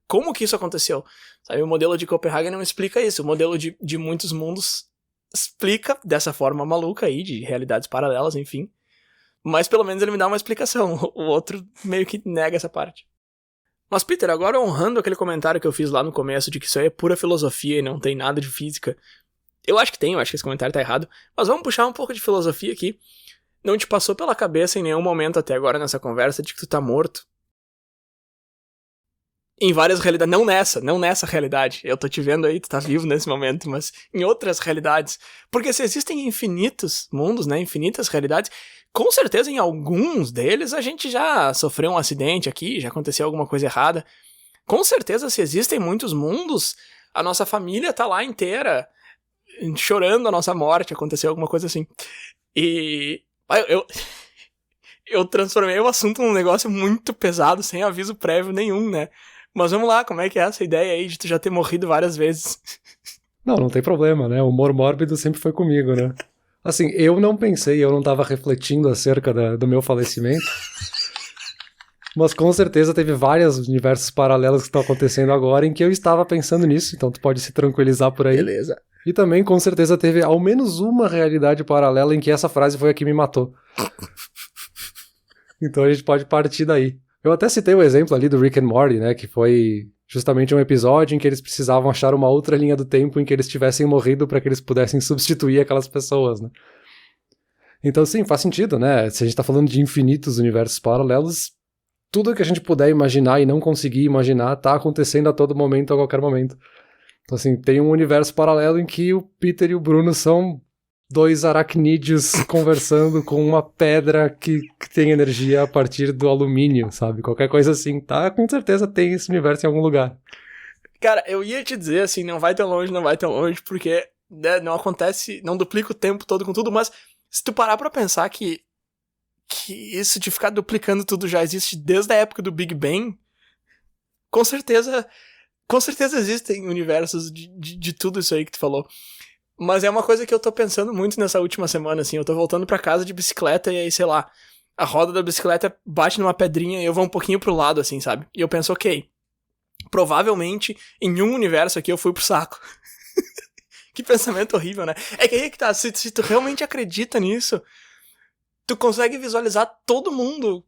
Como que isso aconteceu? Sabe, o modelo de Copenhagen não explica isso. O modelo de muitos mundos explica dessa forma maluca aí, de realidades paralelas, enfim. Mas pelo menos ele me dá uma explicação. O outro meio que nega essa parte. Mas, Peter, agora honrando aquele comentário que eu fiz lá no começo de que isso aí é pura filosofia e não tem nada de física... Eu acho que esse comentário tá errado, mas vamos puxar um pouco de filosofia aqui. Não te passou pela cabeça em nenhum momento até agora nessa conversa de que tu tá morto? Em várias realidades, não nessa realidade. Eu tô te vendo aí, tu tá vivo nesse momento, mas em outras realidades. Porque se existem infinitos mundos, né, infinitas realidades, com certeza em alguns deles a gente já sofreu um acidente aqui, já aconteceu alguma coisa errada. Com certeza se existem muitos mundos, a nossa família tá lá inteira... chorando a nossa morte, aconteceu alguma coisa assim. E eu transformei o assunto num negócio muito pesado, sem aviso prévio nenhum, né? Mas vamos lá, como é que é essa ideia aí de tu já ter morrido várias vezes? Não tem problema, né? O humor mórbido sempre foi comigo, né? Assim, eu não pensei, eu não tava refletindo acerca do meu falecimento, mas com certeza teve vários universos paralelos que estão acontecendo agora em que eu estava pensando nisso, então tu pode se tranquilizar por aí. Beleza. E também, com certeza, teve ao menos uma realidade paralela em que essa frase foi a que me matou. Então a gente pode partir daí. Eu até citei o exemplo ali do Rick and Morty, né? Que foi justamente um episódio em que eles precisavam achar uma outra linha do tempo em que eles tivessem morrido para que eles pudessem substituir aquelas pessoas, né? Então, sim, faz sentido, né? Se a gente tá falando de infinitos universos paralelos, tudo que a gente puder imaginar e não conseguir imaginar tá acontecendo a todo momento, a qualquer momento. Então, assim, tem um universo paralelo em que o Peter e o Bruno são dois aracnídeos conversando com uma pedra que tem energia a partir do alumínio, sabe? Qualquer coisa assim, tá? Com certeza tem esse universo em algum lugar. Cara, eu ia te dizer assim, não vai tão longe, porque né, não acontece, não duplica o tempo todo com tudo, mas se tu parar pra pensar que isso de ficar duplicando tudo já existe desde a época do Big Bang, com certeza existem universos de tudo isso aí que tu falou. Mas é uma coisa que eu tô pensando muito nessa última semana, assim. Eu tô voltando pra casa de bicicleta e aí, sei lá, a roda da bicicleta bate numa pedrinha e eu vou um pouquinho pro lado, assim, sabe? E eu penso, ok, provavelmente em um universo aqui eu fui pro saco. Que pensamento horrível, né? É que aí que tá, se tu realmente acredita nisso, tu consegue visualizar todo mundo,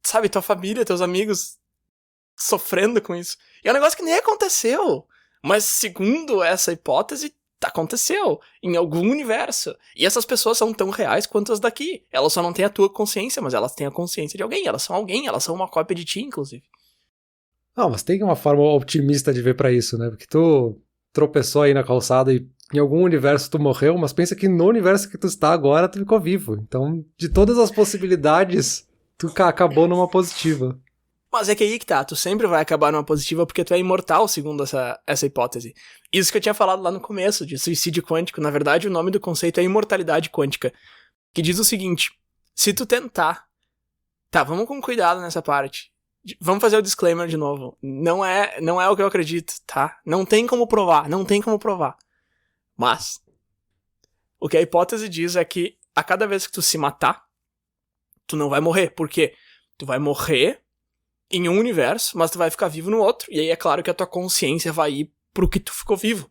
sabe? Tua família, teus amigos sofrendo com isso. E é um negócio que nem aconteceu. Mas segundo essa hipótese, aconteceu em algum universo. E essas pessoas são tão reais quanto as daqui. Elas só não têm a tua consciência, mas elas têm a consciência de alguém. Elas são alguém, elas são uma cópia de ti, inclusive. Não, mas tem uma forma otimista de ver pra isso, né? Porque tu tropeçou aí na calçada e em algum universo tu morreu, mas pensa que no universo que tu está agora tu ficou vivo. Então, de todas as possibilidades, tu acabou numa positiva. Mas é que aí que tá, tu sempre vai acabar numa positiva porque tu é imortal, segundo essa hipótese. Isso que eu tinha falado lá no começo, de suicídio quântico. Na verdade, o nome do conceito é imortalidade quântica, que diz o seguinte: se tu tentar... Tá, vamos com cuidado nessa parte. Vamos fazer o disclaimer de novo. Não é o que eu acredito, tá? Não tem como provar. Mas, o que a hipótese diz é que a cada vez que tu se matar, tu não vai morrer. Por quê? Tu vai morrer em um universo, mas tu vai ficar vivo no outro. E aí é claro que a tua consciência vai ir pro que tu ficou vivo.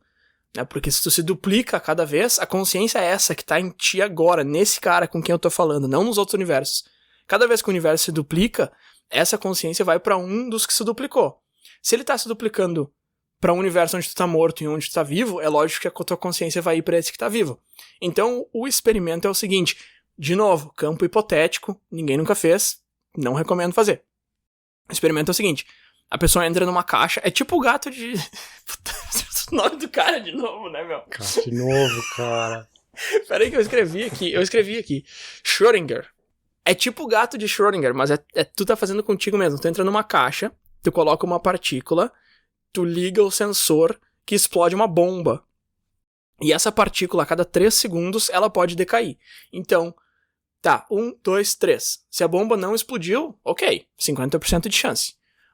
Né? Porque se tu se duplica a cada vez, a consciência é essa que tá em ti agora, nesse cara com quem eu tô falando, não nos outros universos. Cada vez que o universo se duplica, essa consciência vai pra um dos que se duplicou. Se ele tá se duplicando pra um universo onde tu tá morto e onde tu tá vivo, é lógico que a tua consciência vai ir pra esse que tá vivo. Então, o experimento é o seguinte, de novo, campo hipotético, ninguém nunca fez, não recomendo fazer. O experimento é o seguinte, a pessoa entra numa caixa, é tipo o gato de... o nome do cara de novo, né, meu? De novo, cara. Peraí que eu escrevi aqui. Schrödinger. É tipo o gato de Schrödinger, mas tu tá fazendo contigo mesmo. Tu entra numa caixa, tu coloca uma partícula, tu liga o sensor que explode uma bomba. E essa partícula, a cada 3 segundos, ela pode decair. Então, tá, 1, 2, 3. Se a bomba não explodiu, ok, 50% de chance.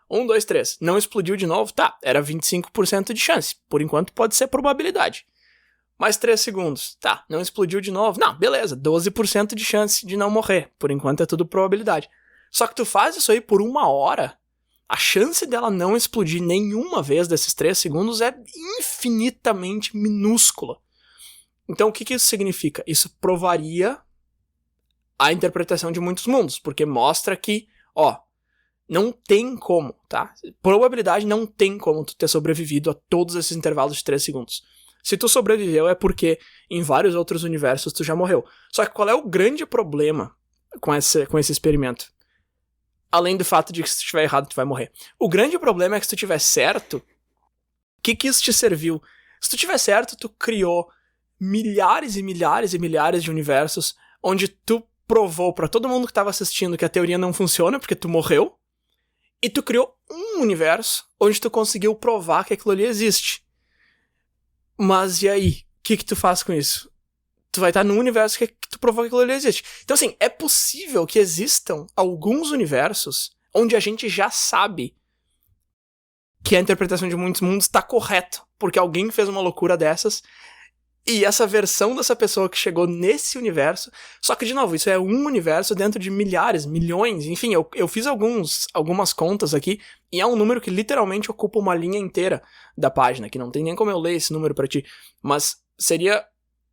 1, 2, 3. Não explodiu de novo, tá, era 25% de chance. Por enquanto pode ser probabilidade. Mais 3 segundos, tá, não explodiu de novo. Não, beleza, 12% de chance de não morrer. Por enquanto é tudo probabilidade. Só que tu faz isso aí por 1 hora, a chance dela não explodir nenhuma vez desses 3 segundos é infinitamente minúscula. Então o que isso significa? Isso provaria a interpretação de muitos mundos, porque mostra que, não tem como, tá? Probabilidade não tem como tu ter sobrevivido a todos esses intervalos de 3 segundos. Se tu sobreviveu é porque em vários outros universos tu já morreu. Só que qual é o grande problema com esse experimento? Além do fato de que se tu estiver errado tu vai morrer. O grande problema é que se tu estiver certo, o que isso te serviu? Se tu estiver certo, tu criou milhares e milhares e milhares de universos onde tu provou pra todo mundo que tava assistindo que a teoria não funciona porque tu morreu, e tu criou um universo onde tu conseguiu provar que aquilo ali existe. Mas e aí? O que tu faz com isso? Tu vai estar num universo que tu provou que aquilo ali existe. Então assim, é possível que existam alguns universos onde a gente já sabe que a interpretação de muitos mundos está correta, porque alguém fez uma loucura dessas, e essa versão dessa pessoa que chegou nesse universo, só que de novo, isso é um universo dentro de milhares, milhões, enfim, eu fiz algumas contas aqui, e é um número que literalmente ocupa uma linha inteira da página, que não tem nem como eu ler esse número pra ti, mas seria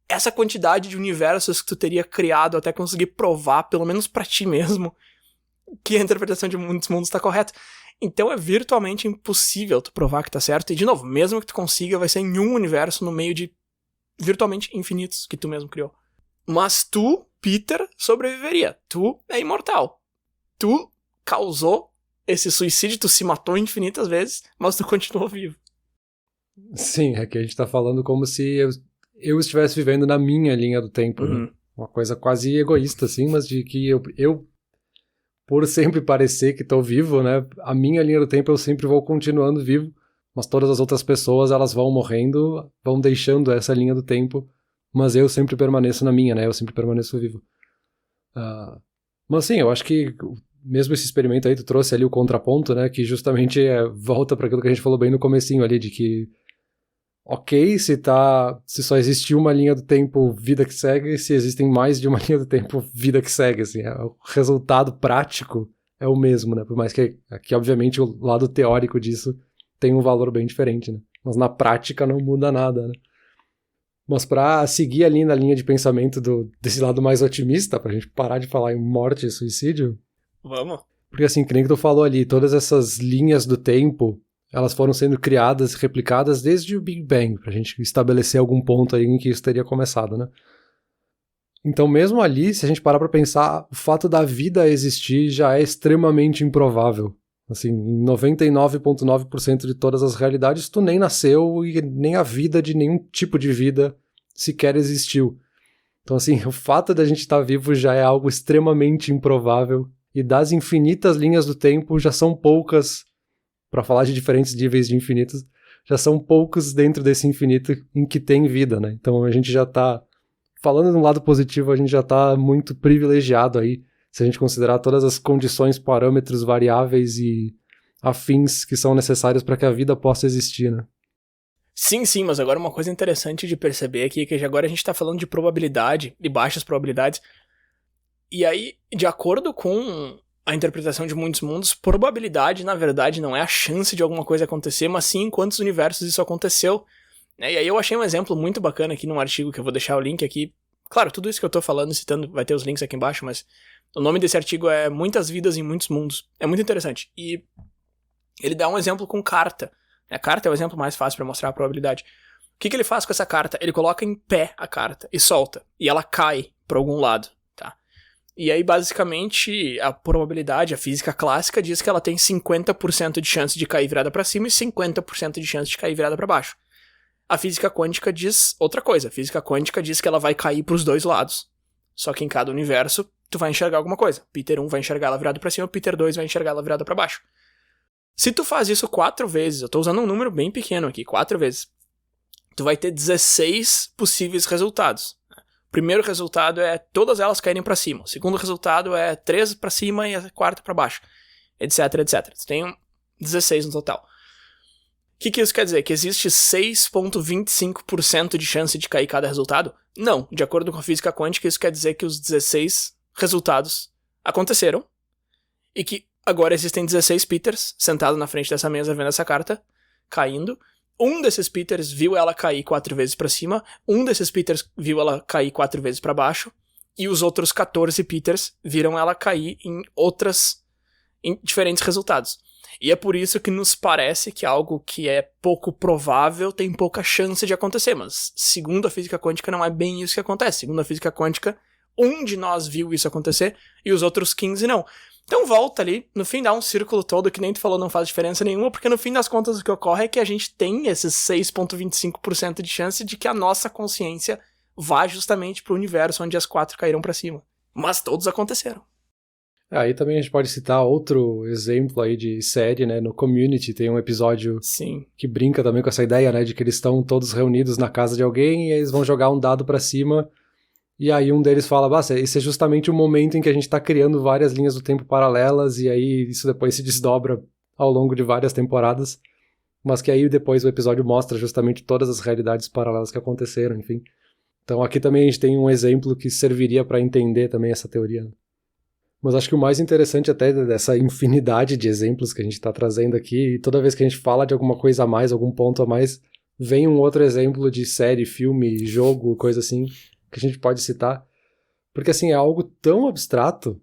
essa quantidade de universos que tu teria criado até conseguir provar, pelo menos pra ti mesmo, que a interpretação de muitos mundos tá correta. Então é virtualmente impossível tu provar que tá certo, e de novo, mesmo que tu consiga, vai ser em um universo no meio de virtualmente infinitos que tu mesmo criou. Mas tu, Peter, sobreviveria. Tu é imortal. Tu causou esse suicídio, tu se matou infinitas vezes, mas tu continuou vivo. Sim, é que a gente tá falando como se eu estivesse vivendo na minha linha do tempo, né? Uma coisa quase egoísta, assim, mas de que eu por sempre parecer que tô vivo, né? A minha linha do tempo eu sempre vou continuando vivo, mas todas as outras pessoas, elas vão morrendo, vão deixando essa linha do tempo, mas eu sempre permaneço na minha, né? Eu sempre permaneço vivo. Mas sim, eu acho que mesmo esse experimento aí, tu trouxe ali o contraponto, né? Que justamente volta para aquilo que a gente falou bem no comecinho ali, de que ok, se só existe uma linha do tempo, vida que segue, se existem mais de uma linha do tempo, vida que segue, assim, o resultado prático é o mesmo, né? Por mais que obviamente, o lado teórico disso tem um valor bem diferente, né? Mas na prática não muda nada, né? Mas pra seguir ali na linha de pensamento desse lado mais otimista, pra gente parar de falar em morte e suicídio... Vamos. Porque assim, que nem que tu falou ali, todas essas linhas do tempo, elas foram sendo criadas e replicadas desde o Big Bang, pra gente estabelecer algum ponto aí em que isso teria começado, né? Então mesmo ali, se a gente parar pra pensar, o fato da vida existir já é extremamente improvável. Assim, em 99,9% de todas as realidades, tu nem nasceu e nem a vida de nenhum tipo de vida sequer existiu. Então, assim, o fato da gente estar vivo já é algo extremamente improvável e das infinitas linhas do tempo já são poucas, para falar de diferentes níveis de infinitos, já são poucos dentro desse infinito em que tem vida, né? Então a gente já tá, falando de um lado positivo, a gente já tá muito privilegiado aí, se a gente considerar todas as condições, parâmetros, variáveis e afins que são necessários para que a vida possa existir, né? Sim, mas agora uma coisa interessante de perceber aqui é que agora a gente tá falando de probabilidade, de baixas probabilidades, e aí, de acordo com a interpretação de muitos mundos, probabilidade, na verdade, não é a chance de alguma coisa acontecer, mas sim em quantos universos isso aconteceu, né? E aí eu achei um exemplo muito bacana aqui num artigo que eu vou deixar o link aqui. Claro, tudo isso que eu tô falando, citando, vai ter os links aqui embaixo, mas o nome desse artigo é Muitas Vidas em Muitos Mundos. É muito interessante. E ele dá um exemplo com carta. A carta é o exemplo mais fácil para mostrar a probabilidade. O que ele faz com essa carta? Ele coloca em pé a carta e solta. E ela cai para algum lado, tá? E aí, basicamente, a probabilidade, a física clássica, diz que ela tem 50% de chance de cair virada para cima e 50% de chance de cair virada para baixo. A física quântica diz outra coisa. A física quântica diz que ela vai cair pros dois lados. Só que em cada universo, tu vai enxergar alguma coisa. Peter 1 vai enxergar ela virada para cima, Peter 2 vai enxergar ela virada para baixo. Se tu faz isso 4 vezes, eu tô usando um número bem pequeno aqui, 4 vezes, tu vai ter 16 possíveis resultados. O primeiro resultado é todas elas caírem para cima. O segundo resultado é 3 para cima e a quarta para baixo, etc, etc. Tu tem 16 no total. O que isso quer dizer? Que existe 6,25% de chance de cair cada resultado? Não. De acordo com a física quântica, isso quer dizer que os 16 resultados aconteceram e que agora existem 16 Peters sentados na frente dessa mesa vendo essa carta caindo. Um desses Peters viu ela cair 4 vezes para cima, um desses Peters viu ela cair 4 vezes para baixo, e os outros 14 Peters viram ela cair em diferentes resultados. E é por isso que nos parece que algo que é pouco provável tem pouca chance de acontecer, mas segundo a física quântica não é bem isso que acontece. Segundo a física quântica, um de nós viu isso acontecer e os outros 15 não. Então volta ali, no fim dá um círculo todo que nem tu falou não faz diferença nenhuma, porque no fim das contas o que ocorre é que a gente tem esses 6,25% de chance de que a nossa consciência vá justamente pro universo onde as 4 caíram pra cima. Mas todos aconteceram. Aí também a gente pode citar outro exemplo aí de série, né? No Community tem um episódio Sim. que brinca também com essa ideia, né? De que eles estão todos reunidos na casa de alguém e eles vão jogar um dado pra cima. E aí um deles fala, esse é justamente o momento em que a gente tá criando várias linhas do tempo paralelas, e aí isso depois se desdobra ao longo de várias temporadas, mas que aí depois o episódio mostra justamente todas as realidades paralelas que aconteceram, enfim. Então aqui também a gente tem um exemplo que serviria para entender também essa teoria. Mas acho que o mais interessante até dessa infinidade de exemplos que a gente tá trazendo aqui, e toda vez que a gente fala de alguma coisa a mais, algum ponto a mais, vem um outro exemplo de série, filme, jogo, coisa assim, que a gente pode citar, porque assim, é algo tão abstrato,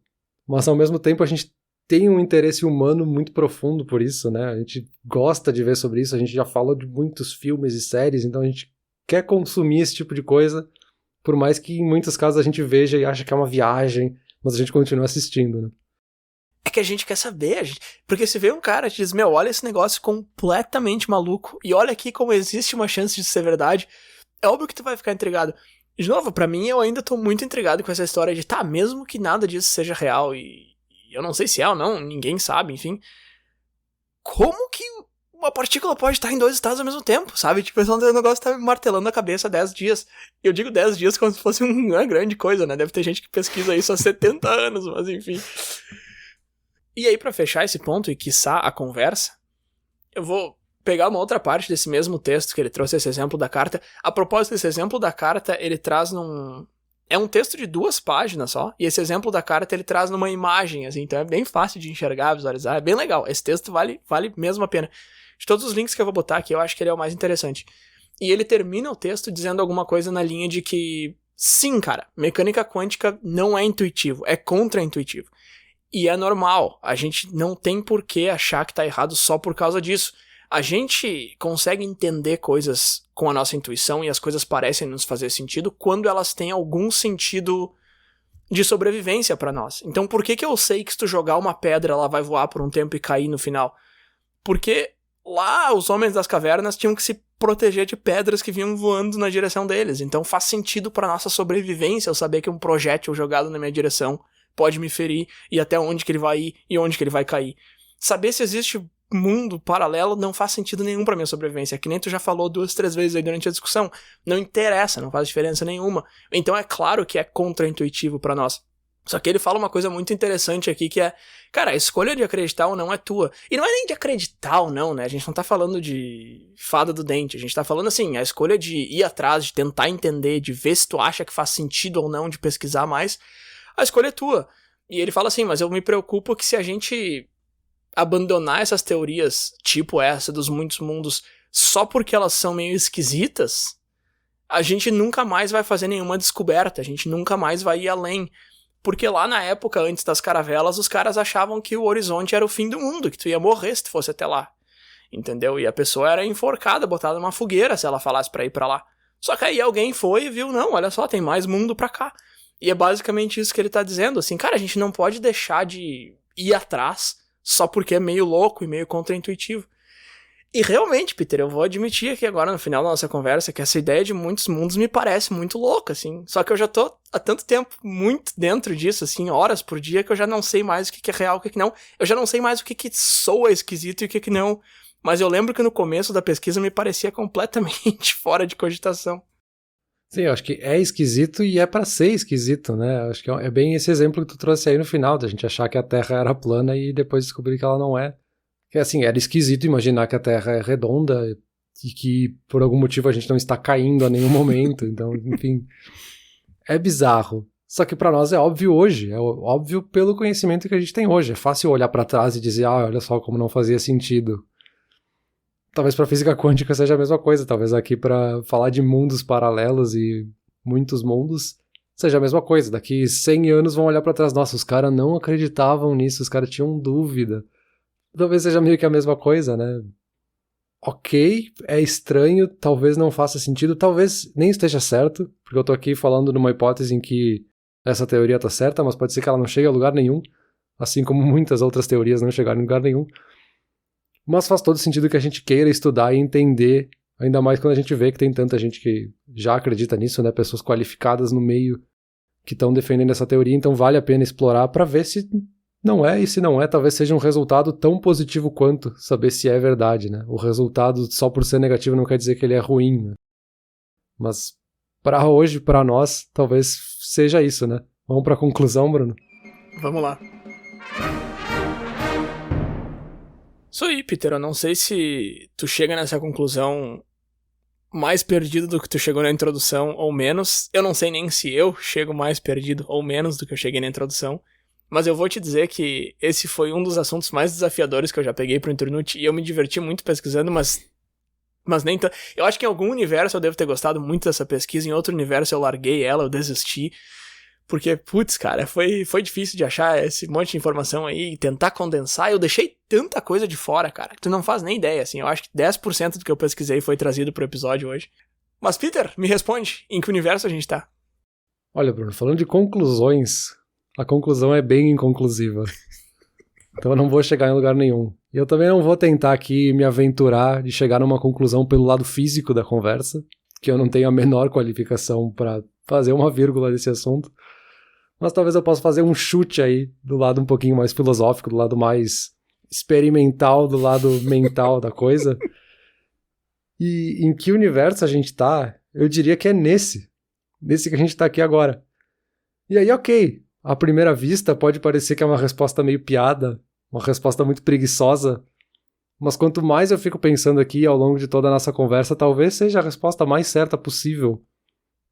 mas ao mesmo tempo a gente tem um interesse humano muito profundo por isso, né? A gente gosta de ver sobre isso, a gente já falou de muitos filmes e séries, então a gente quer consumir esse tipo de coisa, por mais que em muitos casos a gente veja e acha que é uma viagem, mas a gente continua assistindo, né? É que a gente quer saber, porque se vê um cara e diz, olha esse negócio completamente maluco, e olha aqui como existe uma chance de ser verdade, é óbvio que tu vai ficar intrigado. De novo, pra mim, eu ainda tô muito intrigado com essa história de, mesmo que nada disso seja real, e eu não sei se é ou não, ninguém sabe, enfim. Como que uma partícula pode estar em 2 estados ao mesmo tempo, sabe? Tipo, esse negócio tá me martelando a cabeça há 10 dias. Eu digo 10 dias como se fosse uma grande coisa, né? Deve ter gente que pesquisa isso há 70 anos, mas enfim. E aí, pra fechar esse ponto e quiçá a conversa, eu vou pegar uma outra parte desse mesmo texto que ele trouxe esse exemplo da carta. A propósito desse exemplo da carta, ele traz é um texto de 2 páginas só, e esse exemplo da carta ele traz numa imagem, assim, então é bem fácil de enxergar, visualizar, é bem legal. Esse texto vale mesmo a pena. De todos os links que eu vou botar aqui, eu acho que ele é o mais interessante. E ele termina o texto dizendo alguma coisa na linha de que, sim, cara, mecânica quântica não é intuitivo, é contra-intuitivo. E é normal, a gente não tem por que achar que tá errado só por causa disso. A gente consegue entender coisas com a nossa intuição e as coisas parecem nos fazer sentido quando elas têm algum sentido de sobrevivência pra nós. Então por que eu sei que se tu jogar uma pedra ela vai voar por um tempo e cair no final? Porque lá os homens das cavernas tinham que se proteger de pedras que vinham voando na direção deles. Então faz sentido pra nossa sobrevivência eu saber que um projétil jogado na minha direção pode me ferir, e até onde que ele vai ir e onde que ele vai cair. Saber se existe mundo paralelo não faz sentido nenhum pra minha sobrevivência, que nem tu já falou 2, 3 vezes aí durante a discussão. Não interessa, não faz diferença nenhuma. Então é claro que é contraintuitivo pra nós. Só que ele fala uma coisa muito interessante aqui, que é, cara, a escolha de acreditar ou não é tua. E não é nem de acreditar ou não, né? A gente não tá falando de fada do dente, a gente tá falando assim, a escolha de ir atrás, de tentar entender, de ver se tu acha que faz sentido ou não, de pesquisar mais, a escolha é tua. E ele fala assim, mas eu me preocupo que se a gente abandonar essas teorias, tipo essa dos muitos mundos, só porque elas são meio esquisitas, a gente nunca mais vai fazer nenhuma descoberta, a gente nunca mais vai ir além. Porque lá na época, antes das caravelas, os caras achavam que o horizonte era o fim do mundo, que tu ia morrer se tu fosse até lá. Entendeu? E a pessoa era enforcada, botada numa fogueira se ela falasse pra ir pra lá. Só que aí alguém foi e viu, não, olha só, tem mais mundo pra cá. E é basicamente isso que ele tá dizendo, assim, cara, a gente não pode deixar de ir atrás só porque é meio louco e meio contraintuitivo. E realmente, Peter, eu vou admitir aqui agora no final da nossa conversa que essa ideia de muitos mundos me parece muito louca, assim. Só que eu já tô há tanto tempo muito dentro disso, assim, horas por dia, que eu já não sei mais o que é real e o que não. Eu já não sei mais o que soa esquisito e o que não. Mas eu lembro que no começo da pesquisa me parecia completamente fora de cogitação. Sim, eu acho que é esquisito e é pra ser esquisito, né? Eu acho que é bem esse exemplo que tu trouxe aí no final, da gente achar que a Terra era plana e depois descobrir que ela não é. Que assim, era esquisito imaginar que a Terra é redonda e que por algum motivo a gente não está caindo a nenhum momento. Então, enfim, é bizarro. Só que pra nós é óbvio hoje, é óbvio pelo conhecimento que a gente tem hoje. É fácil olhar pra trás e dizer, olha só como não fazia sentido. Talvez pra física quântica seja a mesma coisa, talvez aqui pra falar de mundos paralelos e muitos mundos seja a mesma coisa. Daqui 100 anos vão olhar pra trás, nossa, os caras não acreditavam nisso, os caras tinham dúvida. Talvez seja meio que a mesma coisa, né? Ok, é estranho, talvez não faça sentido, talvez nem esteja certo, porque eu tô aqui falando numa hipótese em que essa teoria tá certa, mas pode ser que ela não chegue a lugar nenhum, assim como muitas outras teorias não chegaram em lugar nenhum. Mas faz todo sentido que a gente queira estudar e entender, ainda mais quando a gente vê que tem tanta gente que já acredita nisso, né? Pessoas qualificadas no meio que estão defendendo essa teoria, então vale a pena explorar para ver se não é, e se não é, talvez seja um resultado tão positivo quanto saber se é verdade, né? O resultado só por ser negativo não quer dizer que ele é ruim, né? Mas para hoje, para nós, talvez seja isso, né? Vamos para a conclusão, Bruno? Vamos lá. Isso aí, Peter, eu não sei se tu chega nessa conclusão mais perdido do que tu chegou na introdução ou menos. Eu não sei nem se eu chego mais perdido ou menos do que eu cheguei na introdução. Mas eu vou te dizer que esse foi um dos assuntos mais desafiadores que eu já peguei pro Internute e eu me diverti muito pesquisando, mas nem tanto. Eu acho que em algum universo eu devo ter gostado muito dessa pesquisa, em outro universo eu larguei ela, eu desisti. Porque, putz, cara, foi difícil de achar esse monte de informação aí e tentar condensar. Eu deixei tanta coisa de fora, cara, que tu não faz nem ideia, assim. Eu acho que 10% do que eu pesquisei foi trazido pro episódio hoje. Mas, Peter, me responde, em que universo a gente tá? Olha, Bruno, falando de conclusões, a conclusão é bem inconclusiva. Então eu não vou chegar em lugar nenhum. E eu também não vou tentar aqui me aventurar de chegar numa conclusão pelo lado físico da conversa, que eu não tenho a menor qualificação para fazer uma vírgula nesse assunto. Mas talvez eu possa fazer um chute aí do lado um pouquinho mais filosófico, do lado mais experimental, do lado mental da coisa. E em que universo a gente tá? Eu diria que é nesse que a gente tá aqui agora. E aí, ok, à primeira vista pode parecer que é uma resposta meio piada, uma resposta muito preguiçosa, mas quanto mais eu fico pensando aqui ao longo de toda a nossa conversa, talvez seja a resposta mais certa possível.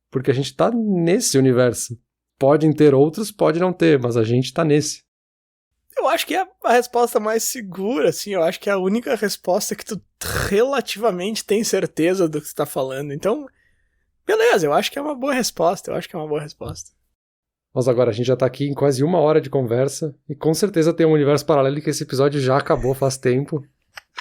Porque a gente tá nesse universo. Podem ter outros, pode não ter, mas a gente tá nesse. Eu acho que é a resposta mais segura, assim, eu acho que é a única resposta que tu relativamente tem certeza do que tu tá falando. Então, beleza, eu acho que é uma boa resposta, Mas agora, a gente já tá aqui em quase 1 hora de conversa, e com certeza tem um universo paralelo que esse episódio já acabou faz tempo.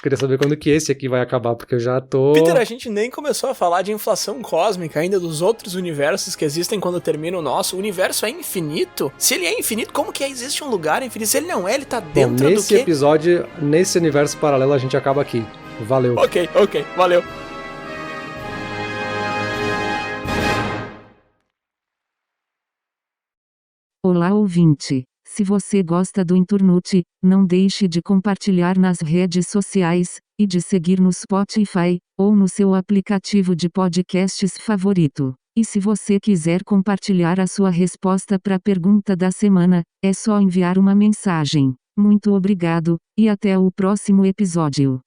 Queria saber quando que esse aqui vai acabar, porque eu já tô... Peter, a gente nem começou a falar de inflação cósmica ainda, dos outros universos que existem quando termina o nosso. O universo é infinito? Se ele é infinito, como que existe um lugar infinito? Se ele não é, ele tá dentro do quê? Nesse episódio, nesse universo paralelo, a gente acaba aqui. Valeu. Ok, valeu. Olá, ouvinte. Se você gosta do Inturnute, não deixe de compartilhar nas redes sociais, e de seguir no Spotify, ou no seu aplicativo de podcasts favorito. E se você quiser compartilhar a sua resposta para a pergunta da semana, é só enviar uma mensagem. Muito obrigado, e até o próximo episódio.